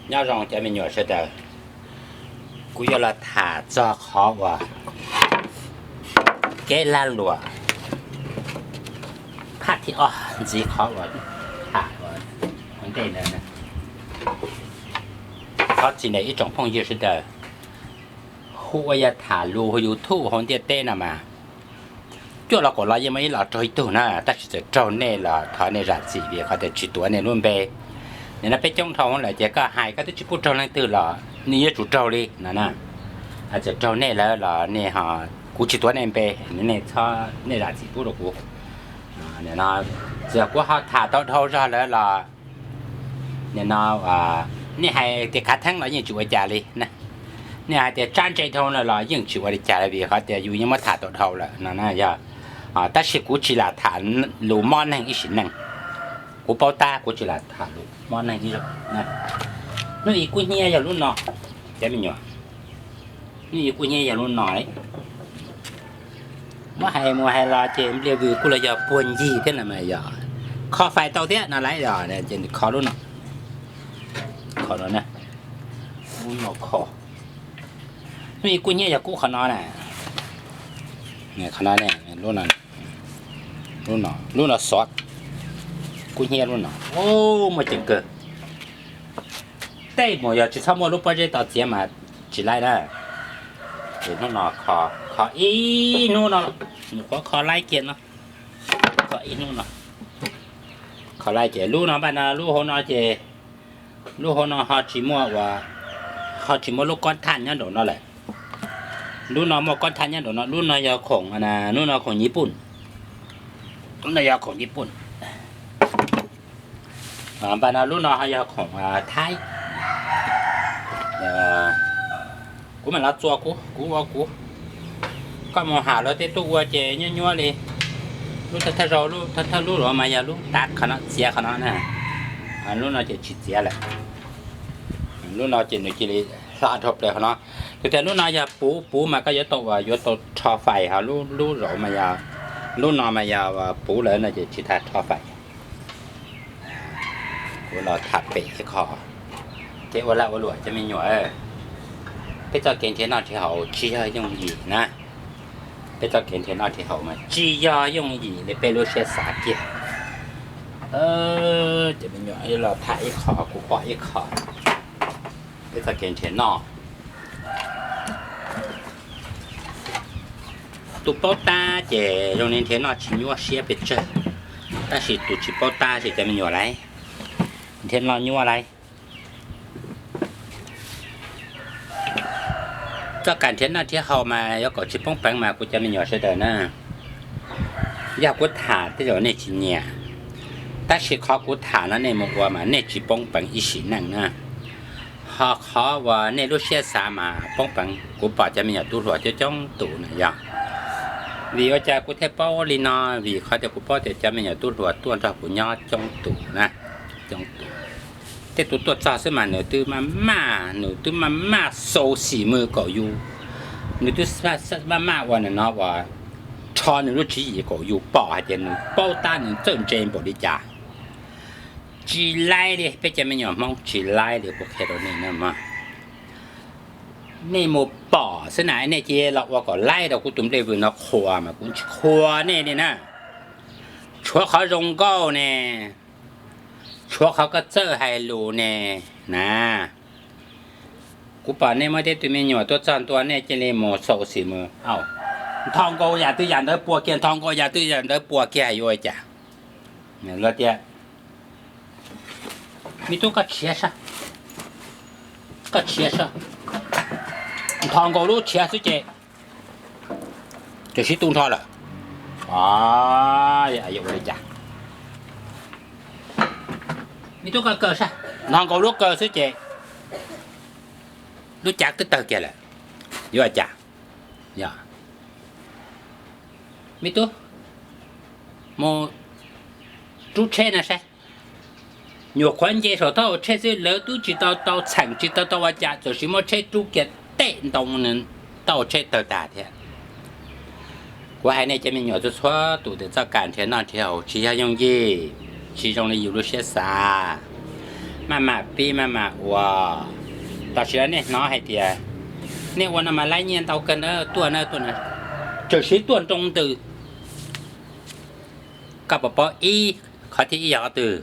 nhớ rằng cho mình nhỏ sẽ đời cú giờ là thả cho khó và cái la lụa phát thì gì khó và thả và vấn đề này nè có chỉ là 一种碰见是的户外thả lụa hay YouTube hoặc địa tên mà chỗ là có là nhưng mà là chơi tụ nè ta chỉ trâu này là thọ này ra gì vì họ để chỉ tuổi này luôn bê nên là bé trong thầu là chỉ có hai cái chỉ phụ trâu này từ là như chủ trâu đi nè nè à chỉ trâu này là này họ cú chỉ tuổi này bê nên này cho này ra gì phụ được cú nên nó chỉ có họ thả tao thâu ra là nên nó này hai cái khách hàng là những chủ nhà đi nè này hai cái trang trại thâu là những chủ nhà vì họ để dùng những mà thả tao thâu là nè giờ但是估计啦，他路马能一些能，我包大估计啦，他路马能一种，那一个年要路哪，这边有，你一个年要路哪嘞？我还啦，这列为过来要半夜的了没呀？咖啡到点哪来呀？呢，这烤路哪？烤了呢？我脑烤，那一个年要过可哪呢？เนี่ยขนาดเนี่ยรุ่นนั้นรุ่นน่ะซอสกูเฮียรุ่นน่ะโอ้มาจังเกิดแต่หมออยากจะทำมาลูกปัจจัยต่อเสียมาจีไรได้เดี๋ยวนู่นน่ะขออีนู่นน่ะขอไล่เกียรเนาะขออีนู่นน่ะขอไล่เกียรลูกน่ะบ้านน่ะลูกเขาน่ะเจลูกเขาน่ะเขาจีมัวว่าเขาจีมัวลูกก้อนท่านเนี่ยโดนนั่นแหละลูกน้องมาก้อนทันยังโดนลูกน้องยาของนะลูกน้องของญี่ปุ่นลูกน้องยาของญี่ปุ่นบ้านลูกน้องยาของไทยกูมันรับตัวกูว่ากูก็มาหาเราที่ตัวเจยัวเลยลูกถ้าเราลูกถ้าลูกเรามายาลูกตัดขนาดเสียขนาดน่ะลูกน้องจะฉีดเสียแหละลูกน้องจะหนุ่ยจีเลยสะทบเลยขนาดแต่ลูกนายาปูมาก็จะตกว่าอยู่ตกชอไฟฮะลูกเรามายาลูกนอมายาว่าปูเลยน่าจะชิดาชอไฟกูเราถักไปที่คอเจ้าละว่าหลวงจะมีหน่วยไปเจ้าเก่งเทียนเอาที่เขาชี้ยายงหยีนะไปเจ้าเก่งเทียนเอาที่เขามาชี้ยายงหยีเลยไปรู้เสียสาเกียจะมีหน่วยเราถ่ายคอกูปล่อยคอไปเจ้าเก่งเทียนนอtụ bao ta chỉ trong nên thế nó chỉ nhua xe biệt chơi ta chỉ tụ chỉ bao ta thì cho mình nhua lại thế nó nhua lại cho cả thế nó thế hậu mà có chỉ bông bánh mà của cho mình nhua sẽ đời nè giờ của thả thế rồi này chỉ nhẹ ta chỉ khó của thả nó này một quả mà này chỉ bông bánh ít xí nặng nè họ khó và này lúc xe xa mà bông bánh của bà cho mình nhua tụ rồi cho trong tụ này giờ vì ở cha của thầy bao li nó vìเขาจะกูป้อจะจะไม่อยากตัวตัวตัวเรากูย่อจงตู่นะจงตู่แต่ตัวจ่าสมันเนี่ยตัวมาโซสีมือก็อยู่เนี่ยตัวมาวันนั้นเนาะว่าชอเนี่ยรู้จีก็อยู่ป่อให้เจนป่อตาเนี่ยเจนบริจาจีไล่เลยไปจะไม่ยอมมองจีไล่เลยพวกแค่ตัวนี้นะมานี่โมป่อสนายเนี่ยเจเราว่าก็ไล่เรากูตุ้มเดือดนะขวามากูขวาเนี่ยนะชัวเขาลงก้เนี่ยชัวเขาก็เจอไฮรูเนี่ยนะกูป่อเนี่ยไม่ได้ตัวมีหน่วยตัวจานตัวเนี่ยเจเลยโมโซสีมือเอ้าทองโกอย่าตัวอย่างเด้อปัวเกียนทองโกอย่าตัวอย่างเด้อปัวเกียอยู่ไอ้จ้ะเนี่ยเราเจ้ามีตัวก็เชียร์ซะทองกูรู้เชียร์สิเจจะชี้ตุ้งทอละอย่าอยู่เลยจ้ะมีตัวก็เกิดซะทองกูรู้เกิดสิเจรู้จักตึ๊ดเตอร์แกแหละอยู่จ้ะอย่ามีตัวโมรู้เช่นนะใช่nhiều khoản dễ số thao chế sẽ lỡ tu chỉ tao chẳng chỉ tao vào nhà rồi chỉ mà chế tu cái tệ đồng nên tao chế tao đả thế qua hai này cho mình nhỏ cho xóa tụ để cho cản thế nào theo chỉ là dùng gì chỉ dùng là nhiều lúc sẽ xa mà pi mà wow tao sẽ này nó hay tiệt nênวันmà lấy nhiên tao cần đó tuần chỉ sĩ tuần trong từกับปออีเขาที่อีอยากตื่น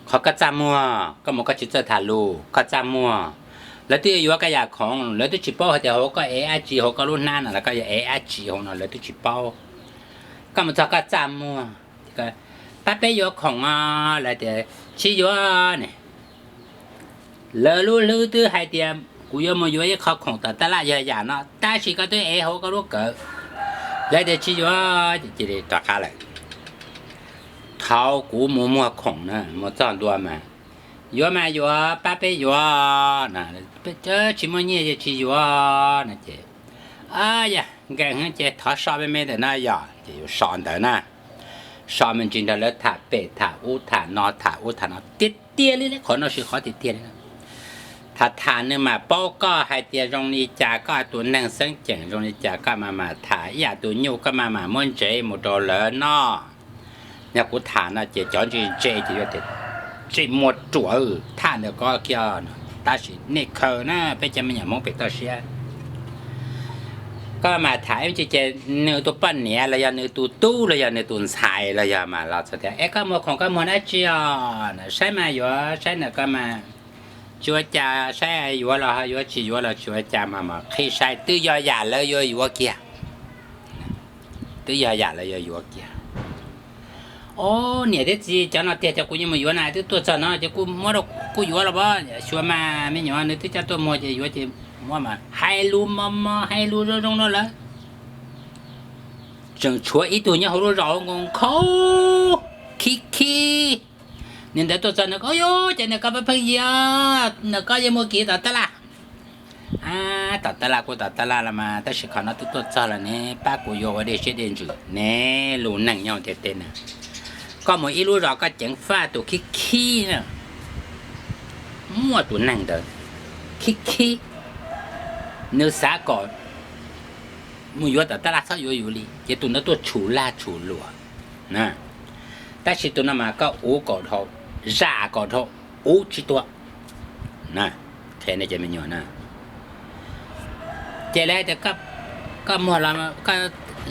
เขาก็จำมัวก็มันก็จิตจะทะลุก็จำมัวแล้วที่อยู่ก็อยากของแล้วที่จิป้อเขาจะเขาก็จีเขาก็รุ่นนั้นแล้วก็อย่าจีของเราแล้วที่จิป้อก็มันจะก็จำมัวก็ป้าไปอยู่ของแล้วเดี๋ยวชี้อยู่เนี่ยแล้วรู้ตัวให้เดี๋ยวกูยังไม่อยู่ไอ้เขาของแต่ละอย่างเนาะแต่สิก็ตัวเขาก็รู้เกิดแล้วเดี๋ยวชี้อยู่จะได้ตัดขาเลยtháo cú mua khổng nè mua chọn đua mà vừa mà vừa ba bé vừa nè chứ chỉ mua nhiều chỉ vừa nè chị ya cái hàng chị tháo sao bên mấy đấy nè ya chị sọn đấy nè sọn mình chỉ là thả bể thả u thả nó tiết lên đấy khó nó sẽ khó tiết lên thả nữa mà bao có hai tiền trong đi trả có tụi năng sinh chẳng trong đi trả có mà thả ya tụi nhiều có mà muốn chơi một đồ lớn nó nhà của thả nó chỉ chọn chỉ chỉ một chỗ thả được có kia ta chỉ nè khờ nó bây giờ mình muốn bị tao xéก็มาถ่ายมันจะเนื้อตัวปั้นเนี่ยแล้วเนื้อตัวตู้แล้วเนื้อตัวใส่แล้วมาเราจะแต่ก็มาของก็มันอาจจะใช่ไหมอยู่ใช่เนี่ยก็มาช่วยจ่าใช่อยู่เราอยู่จีอยู่เราช่วยจ่ามาขี้ใส่ตื้อยาหยาแล้วอยู่เกี่ยตื้อยาหยาแล้วอยู่เกี่ยเนี่ยเดี๋ยวจีจะน่าเดี๋ยวจะกูยังไม่อยู่ไหนตัวจะน่าจะกูมั่วกูอยู่แล้วบ้าช่วยมาไม่อยู่เนี่ยที่จะตัวมั่วจะอยู่ที่มั่วมาให้รู้มาให้รู้เรื่องนั้นแหละจังช่วยอีตัวเนี่ยเขารู้ร้องงเขาขี้เนี่ยเดี๋ยวตัวจะเนี่ยก็โย่จะเนี่ยก็ไปพยายามเนี่ยก็ยังมั่วกี่ตัดตละตัดตละกูตัดตละละมาแต่สิเขาน่าตัวจะละเนี่ยป้ากูอยู่ว่าเดี๋ยวเช็ดเองจุเนี่ยรู้หนังยาวเต็มนะก็หมดอีรู้เราก็จังฟ้าตัวขี้เนี่ยมั่วตัวนั่งเด้อขี้เนื้อสาก่อนมึงอยู่แต่ตลาดเขาอยู่ลีจะตัวนั้นตัวชูลัวนะแต่ชิตัวนั้นมาก็อูก่อนเขาจ่าก่อนเขาอูชิตัวนะแค่นี้จะไม่หย่อนนะเจแล้วแต่ก็หมดแล้วก็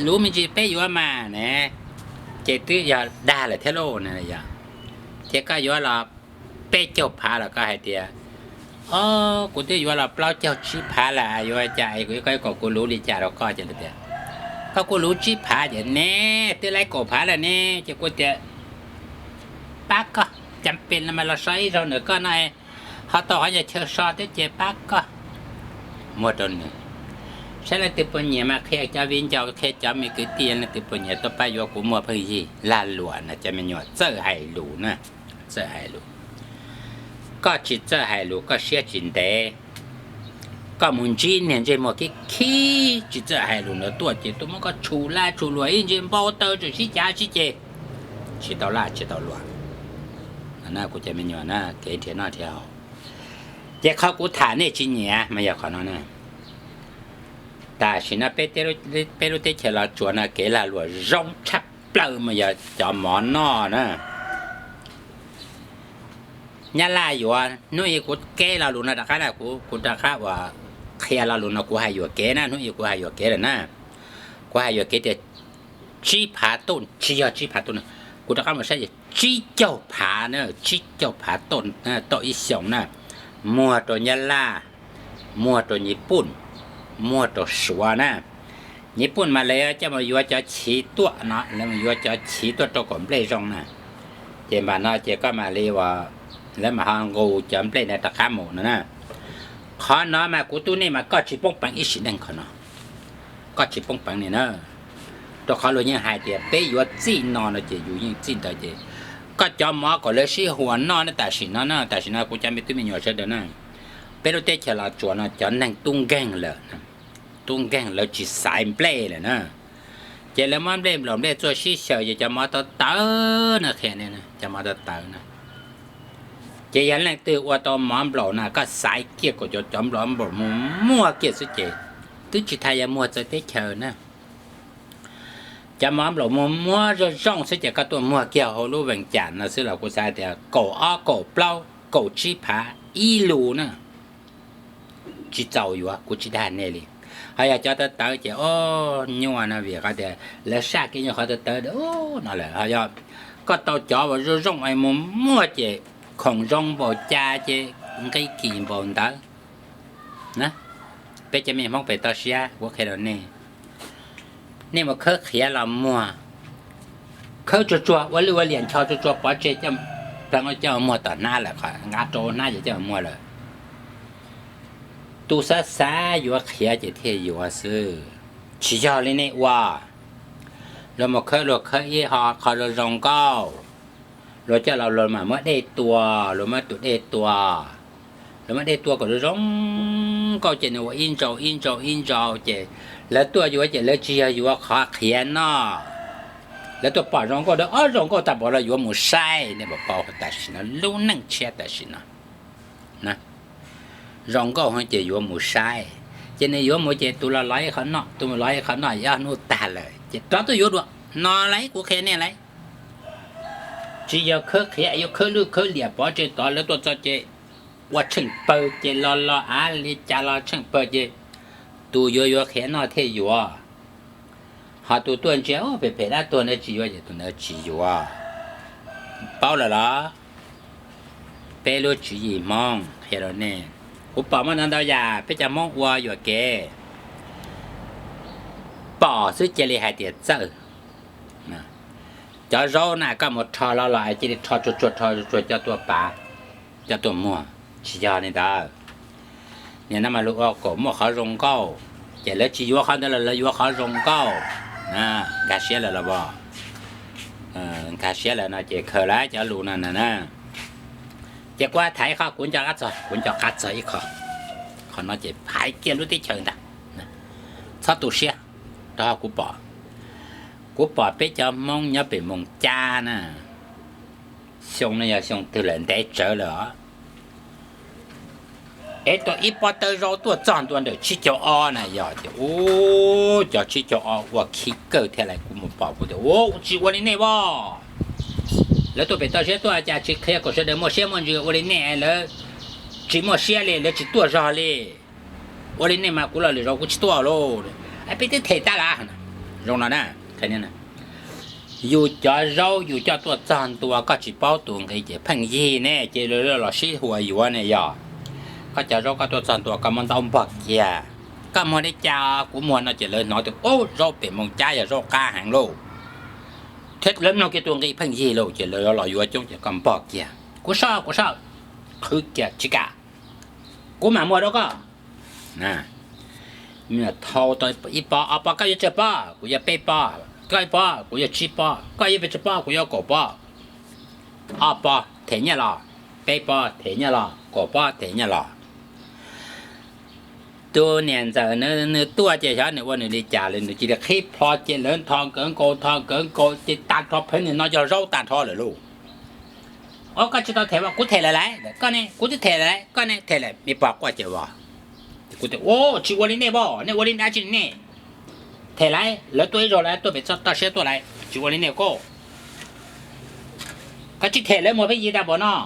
รู้มันจะไปอยู่มาเนี่ยเจตื้อยาด่าเลยเทโลนั่นแหละยาเจก็อยู่เราเป๊ะเจ้าพาแล้วก็ให้เดียกูตื้ออยู่เราเปล่าเจ้าชีพาละอยู่ใจกูก็กูรู้ดีใจเราก็จะเลยเดียก็กูรู้ชีพาเดี๋ยวนี้ตื้อไรกูพาละเนี่ยเจกูจะปักก็จำเป็นแล้วมันเราใช้เราหนึ่งก็ในเขาต่อเขาจะเชื่อซอที่เจปักก็หมดตัวหนึ่งใช่แล้วติดปัญญามาแค่จะวินเจ้าแค่จะมีกี่เตียนแล้วติดปัญญาต่อไปอยู่กูมัวพี่ยี่ลาหลวนนะจะไม่หยอดเจอไฮลูนะเจอไฮลูก็จิตเจอไฮลูก็เสียจินเดก็มุนจีนเนี่ยจะมัวขี้จิตเจอไฮลูเนี่ยตัวจิตตัวมันก็ชูรวยจริงๆพอเตอจะชี้จ้าชี้เจชี้เตาล่าชี้เตาหลวนน่ากูจะไม่หยอดนะเกยเทียนน่าเที่ยวเจ้าเขากูฐานเนี่ยชิ้นเนี่ยไม่อยากขอน้องนะแต่ฉันน่ะไปรู้ที่เชลาจวนน่ะเกล้าลัวร้องชับเปล่ามาอย่าจะหมอนนอนะเนี่ยลายอยู่อ่ะนู่นอีกูเกล้าลุนะตะข้าน่ะกูตะข้าว่าเขียลาลุนะกูให้อยู่เกนะนู่นอีกูให้อยู่เกเลยนะกูให้อยู่เกแต่จีผาต้นจีผาต้นกูตะข้ามาใช่จีเจ้าผาเนอะจีเจ้าผาต้นนะต่ออีสองนะมัวตัวเนี่ยลามัวตัวญี่ปุ่นมัวตัวสัวนะญี่ปุ่นมาเลยจะมาอยู่จะชี้ตัวนะแล้วมาอยู่จะชี้ตัวก่อนเปล่ยงนะเจ้าบ้านน่ะเจ้าก็มาเลยว่าแล้วมาหางูจำเปล่ยในตะขาหมูนะขอน้อมากูตู้นี่มาก็ชี้ป้องปังอีสินั่นขอน้อก็ชี้ป้องปังนี่นะตัวเขาเลยยังหายเดียไปอยู่จีนนอนเจ้าอยู่ยังจีนแต่เจ้าก็จอมหมอก็เลยชี้หัวนอนแต่สินะแต่สินะกูจะไม่ตุ้มมีหยอดเสด็จนะเป็นรถเตะเราจวนจะนั่งตุ้งแกงเลยตุ้งแกงเราจีสายเปล่เลยนะเจริญมันเปล่หลอมเปล่ตัวชี้เฉยจะมาต่อเตอนะแค่นี้นะจะมาต่อเตอนะเจยันแรงตัวว่าต่อหมอนเปล่านะก็สายเกี่ยวกับจะจอมหลอมบ่มัวเกี่ยวสุดเจตื้อจิตไทยมัวจะเตะเฉยนะ จะมอมหลมัวจะจ้องสิจะก็ตัวมัวเกี่ยวเขารู้แบ่งจานนะซึ่งเรากูใช้แต่狗狗เปล่า狗鸡扒一路呢จีเจ้าอยู่อ่ะกูจีได้แน่เลยhay là cho tới tới chị ô nhưng mà nó việc cái để lấy sát cái như họ tới ô nó là hay là có tàu chó và rồi rong ai mua chị không rong vào cha chị cái kỳ vào đó nè bây giờ mình không phải tao xia của cái đó nè nên mà khơi khía làm mua khơi choว่าเรียนชอจัวๆปอเจจะแต่ก็จะมัวต่อหน้าแหละค่ะงาโจหน้าจะมัวเลยตูซาซาอยู่ว่าเขียจะเที่ยวอยู่ว่าซื้อชี้ยอเลยเนี่ยว่าเรามาเคยเราเคยยี่ห้อเขาเราลงเก้าเราจะเราลงมาเมื่อได้ตัวเรามาตัวได้ตัวเราไม่ได้ตัวก็เราลงก็จะเนี่ยว่าอินโจเจแล้วตัวอยู่ว่าจะเลือกชี้อยู่ว่าขาเขียนเนาะแล้วตัวป่าร้องก็ได้ร้องก็แต่บอกเราอยู่ว่าหมูไส้เนี่ยบอกเปล่าแต่สินะรู้นั่งเชื่อแต่สินะรองก็ให้เจอยู่หมู่ชายเจในอยู่หมู่เจตัวละร้อยเขาเนาะตัวละร้อยเขาเนาะย่านู่นตาเลยเจตัวตัวอยู่ด้วยนอนไรกูแค่เนี่ยไรจีอยากเคยเขียอยากเคยลูกเคยเหลียบพอเจตัวแล้วตัวเจว่าถึงเปิดเจรออะไรจะรอถึงเปิดเจตัวอยู่แค่นอนเที่ยวอยู่หาตัวเจโอ้ไปเพดตัวนั้นจีอยู่เจตัวนั้นจีอยู่เป้าละละเปรูจีมองเฮโรเน่กูป่ามันนั่นดาวยาไปจะมองวัวอยู่แกป่อซื้อเจลีหายเดียดเจอนะจะร้อนน่ะก็หมดทอละลายจีทอจุดจะตัวป่าจะตัวมัวชี้ยานี่ดาเนี่ยนั่นมาลูกก็มัวเขาลงเก้าเจแล้วจีวัวเขาเนี่ยเลยวัวเขาลงเก้านะกาเชียเลยละบ่กาเชียเลยนะเจเคยแล้วจะรู้นั่นนะเจ้าว่าไทยเขาคุณจะกัดใจคุณจะกัดใจอีกเขาน่าจะหายเกี่ยวรู้ที่เชิงนะชอบตัวเสียต่อกูบอกไปจะมองอย่าไปมองจ้านะชงนี่อย่าชงตัวเล่นได้เจอเหรอตัวอีปอเตอร์เราตัวจอนตัวเดียวชิจอนะอย่าจะโอ้จะชิจอว่าคิดเกิดเท่าไรกูมาบอกกูเดี๋ยวโอ้จีวันนี้เนี่ยว่าแล้วตัวเป็นตัวเชื่อตัวอาจารย์ชิเคลียก็เสด็จมั่วเชื่อมันอยู่วันนี้แล้วจีมั่วเชื่อเลยแล้วจีตัวรอเลยวันนี้มากูเลยเรากูจีตัวโลไอ้เป็นที่เทตาละลงแล้วนะแค่นี้นะอยู่จะเราอยู่จะตัวจานตัวก็จีเป้าตัวไงเจ้าพังยี่เนี่ยเจ้าเราชี้หัวอยู่ว่าเนี่ยย่อก็จะเราก็ตัวจานตัวก็มันต้องบอกเกียก็มันได้จ้ากูมันน่าจะเลยน้อยตัวโอ้เราเป็นมองใจอย่าเรากล้าหางโลthế lớn nó cái tuồng cái phanh gì lâu chỉ lời nó vừa trong chỉ cầm bọc kia cú sao khứ kia chỉ cả cú mà mua đó có nè mình thâu tới ít bao bao cái gì bao cú giờ bay bao cái bao cú giờ chi bao cái gì bị bao cú giờ cổ bao bao thế nhá là bay bao thế nhá là cổ bao thế nhá làตัวเนี่ยจะเนื้อตัวเจ้าเนี่ยว่าเนี่ยจ่าเลยเนี่ยจีเด็กขี้พอเจริญทองเกินโกจีตัดทอเพิ่นเนี่ยน้อยจะเราตัดทอเลยลูกอ๋อก็จะต้องเทว่ากูเทอะไรก็เนี่ยกูจะเทอะไรก็เนี่ยเทอะไรมีปากว่าเจ้าว่ากูจะโอ้ชีวันนี้เนี่ยบ่เนี่ยวันนี้อาจจะเนี่ยเทอะไรแล้วตัวเราแล้วตัวเป็นตัดเสียตัวอะไรชีวันนี้เนี่ยก็จีเทแล้วมัวไปยีดาบ่เนาะ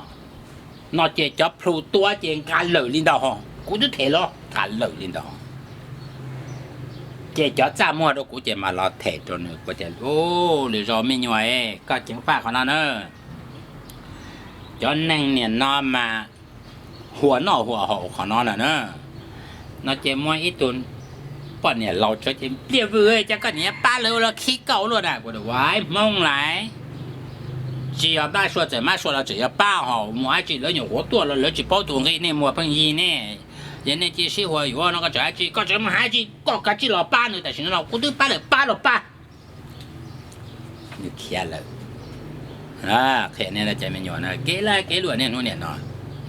นอเจจับพลูตัวเจงการเหลือลินดาห้องกูจะเทแล้วการเหลือลินดาเจจับจ้ามัวแล้วกูจะมาลอเทตัวนึงกูจะโอ้หรือเราไม่ย่อยก็เจียงฟ้าของเราเนอะจนนั่งเนี่ยนอนมาหัวหน้าหัวหอกของเราเนอะนอเจมัวอีตุนป้อนเนี่ยเราจะเรียบเว้ยจะก็เนี่ยป้าเลยเราขี้เก่าเลยนะกูจะไว้มองไหล只要爸说怎么说了，只要爸好，我还记得有活多了，而且包多给那莫碰一呢。人家这些话有那个这这个怎么还这个这老爸呢？但是那我都爸了爸，你天了啊！看那前面有那给了那多年了，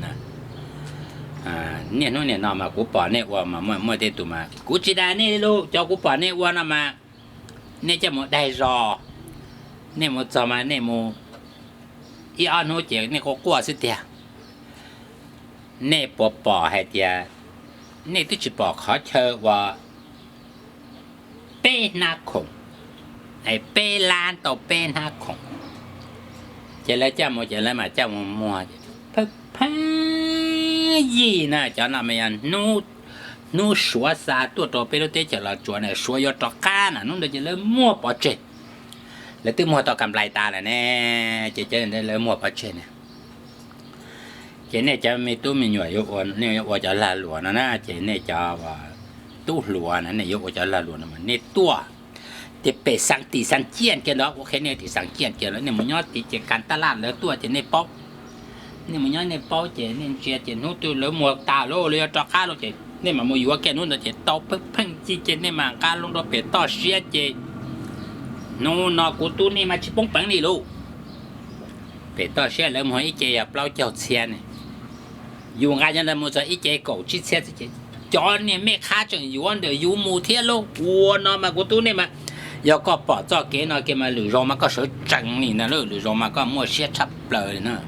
那那多年了嘛，我爸那我嘛没得多嘛，我知道那路叫我爸那我那嘛，那叫么带着，那么怎么那么。อีอันนู้นเจ๋งนี่ก็กลัวสิเดียนี่ปอให้เดียนี่ที่จะบอกเขาเธอว่าเป็นนาคง ไอ้เป้ล้านต่อเป้หน้าของเจแล้วเจ้ามัวเจแล้วมาเจ้ามัวพักพายีน่ะเจ้าน่ะไม่ยันนู่ชัวซาตัวต่อไปแล้วเตจะละจวนเนี่ยชัวยอตอกาน่ะนู่นเดี๋ยวจะเลยมัวปอเจแล้วตึ้งมัวต่อกำไรตาแหละแน่เจได้เลยมัวปอเจเนี่ยเจเนี่ยจะมีตู้มีหน่วยยกอ่อนเนี่ยว่าจะลาหลวนะเจเนี่ยจะว่าตู้หลวนะเนี่ยยกว่าจะลาหลวนะมันเนี่ยตัวจะไปสั่งตีสั่งเจียนกันเนาะโอเคเนี่ยตีสั่งเจียนกันแล้วเนี่ยมันยอดตีเจการตลาดแล้วตัวเจเนี่ยป๊อกเนี่ยมันยอดเนี่ยป๊อกเจเนี่ยเจนู่นตัวแล้วมัวตาโลเลยตอกาโลเจเนี่ยมันมัวอยู่ว่าแกนู่นเจต่อพึ่งจีเจเนี่ยมันการลงตัวเป็ดต่อเสียเจนู่นนอกูตู้นี่มาชิปงปังนี่ลูกเป็ดต่อเสียแล้วมัวอีเจอย่าเปล่าเจ้าเชียนอยู่งานยันเลยมัวจะอีเจกูชิเชียเจจอนเนี่ยไม่ค้าจังอยู่วันเดียวอยู่มูเทียลูกวัวนอมากูตู้เนี่ยมา要个保障给那给嘛，路上嘛个手整你呢，路上嘛个莫些差不了呢。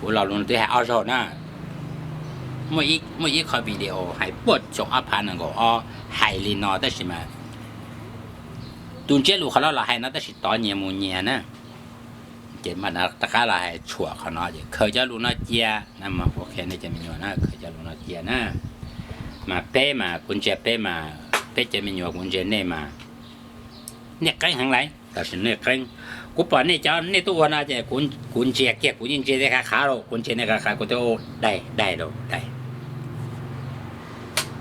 我老龙对还二手呢，每一个 video 还不种阿盘能够哦，海里呢的是嘛，中间路好了还那的是当年么年呢？这嘛那大家来还错可能就客家路那街，那么我看那这么样呢，客家路那街呢，嘛背嘛，公家背嘛，背这么样公家内嘛。เนี่ยใกล้ทางไหนแต่ฉันเนี่ยใกล้กูปอนเนี่ยเจ้าเนี่ยตัวน่าจะคุณเจียเกียคุณยิงเจียได้ขาหรอกคุณเจียเนี่ยขากูจะได้หรอกได้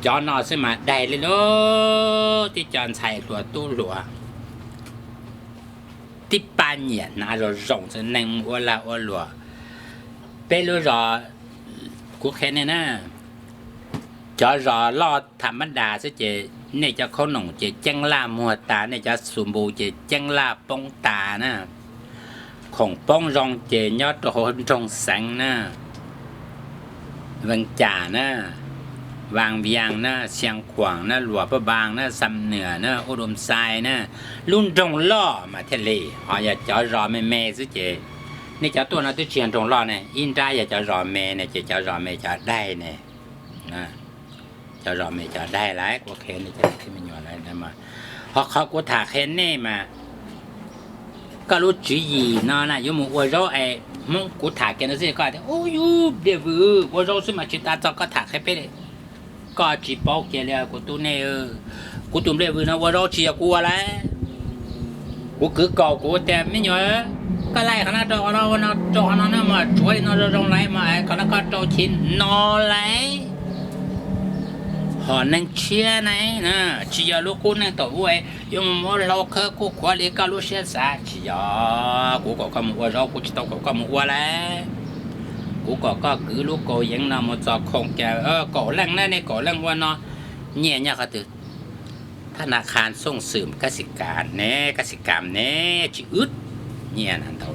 จอนนอสิมาได้เลยเนาะที่จอนใส่ตัวตู้หลัวที่ปันเนี่ยน่าจะส่งจะนั่งวัวละวัวหลัวเป็นรู้รอกูแค่เนี่ยนะจอรอรอธรรมดาซะเจเนี่ยจะเขาหนุ่มจะจังล่ามัวตาเนี่ยจะสมบูรณ์จะจังล่าป้องตานะของป้องรองเจยอดโหนรองแสงนะวังจ่านะวางเวียงนะเชียงขวางนะหลวงพระบางนะสำเหนือนะอุดมทรายนะลุ่นตรงล่อมาทะเลอ๋ออย่าจะรอแม่ซะเจนี่จะตัวนั้นตัวเชียงตรงล่อเนี่ยอินได้อย่าจะรอแม่เนี่ยจะรอแม่จะได้เนี่ยนะจะรอไม่จะได้หลายกว่าเคนนี่จะที่มันอยู่อะไรนะมาเพราะเขากูถาเคนนี่มาก็รู้จีอีนอนนะอยู่มึงว่าเราไอ้มึงกูถาเคนนั่นสิก็ได้โอ้ยเดี๋ยวว่าเราสมัยชิตาจก็ถาแค่ไปเลยก็จีบบอกเกลียกูตัวเนี่ยกูตัวเรียบนะว่าเราเชียกูอะไรกูคือเก่ากูแต่ไม่เหนื่อยก็ไล่ขนาดเราจอนะมาช่วยเราลงไหลมาไอ้ขนาดก็โตชินนอไหลหอนั่งเชียร์ไหนนะเชียร์ลูกกูนั่งตัวไว้ยงมัวเราเคยกูขวาเลยก็รู้เชียร์สาเชียร์กูก็มัวเรากูจะต้องก็มัวแล้วกูก็คือลูกกูยังนำมาจากของแกก่อแรงนั่นนี่ก่อแรงว่าเนาะเนี่ยก็ตือธนาคารส่งเสริมกสิการเน่กสิกรรมเน่จืดเนี่ยนั่นเท่า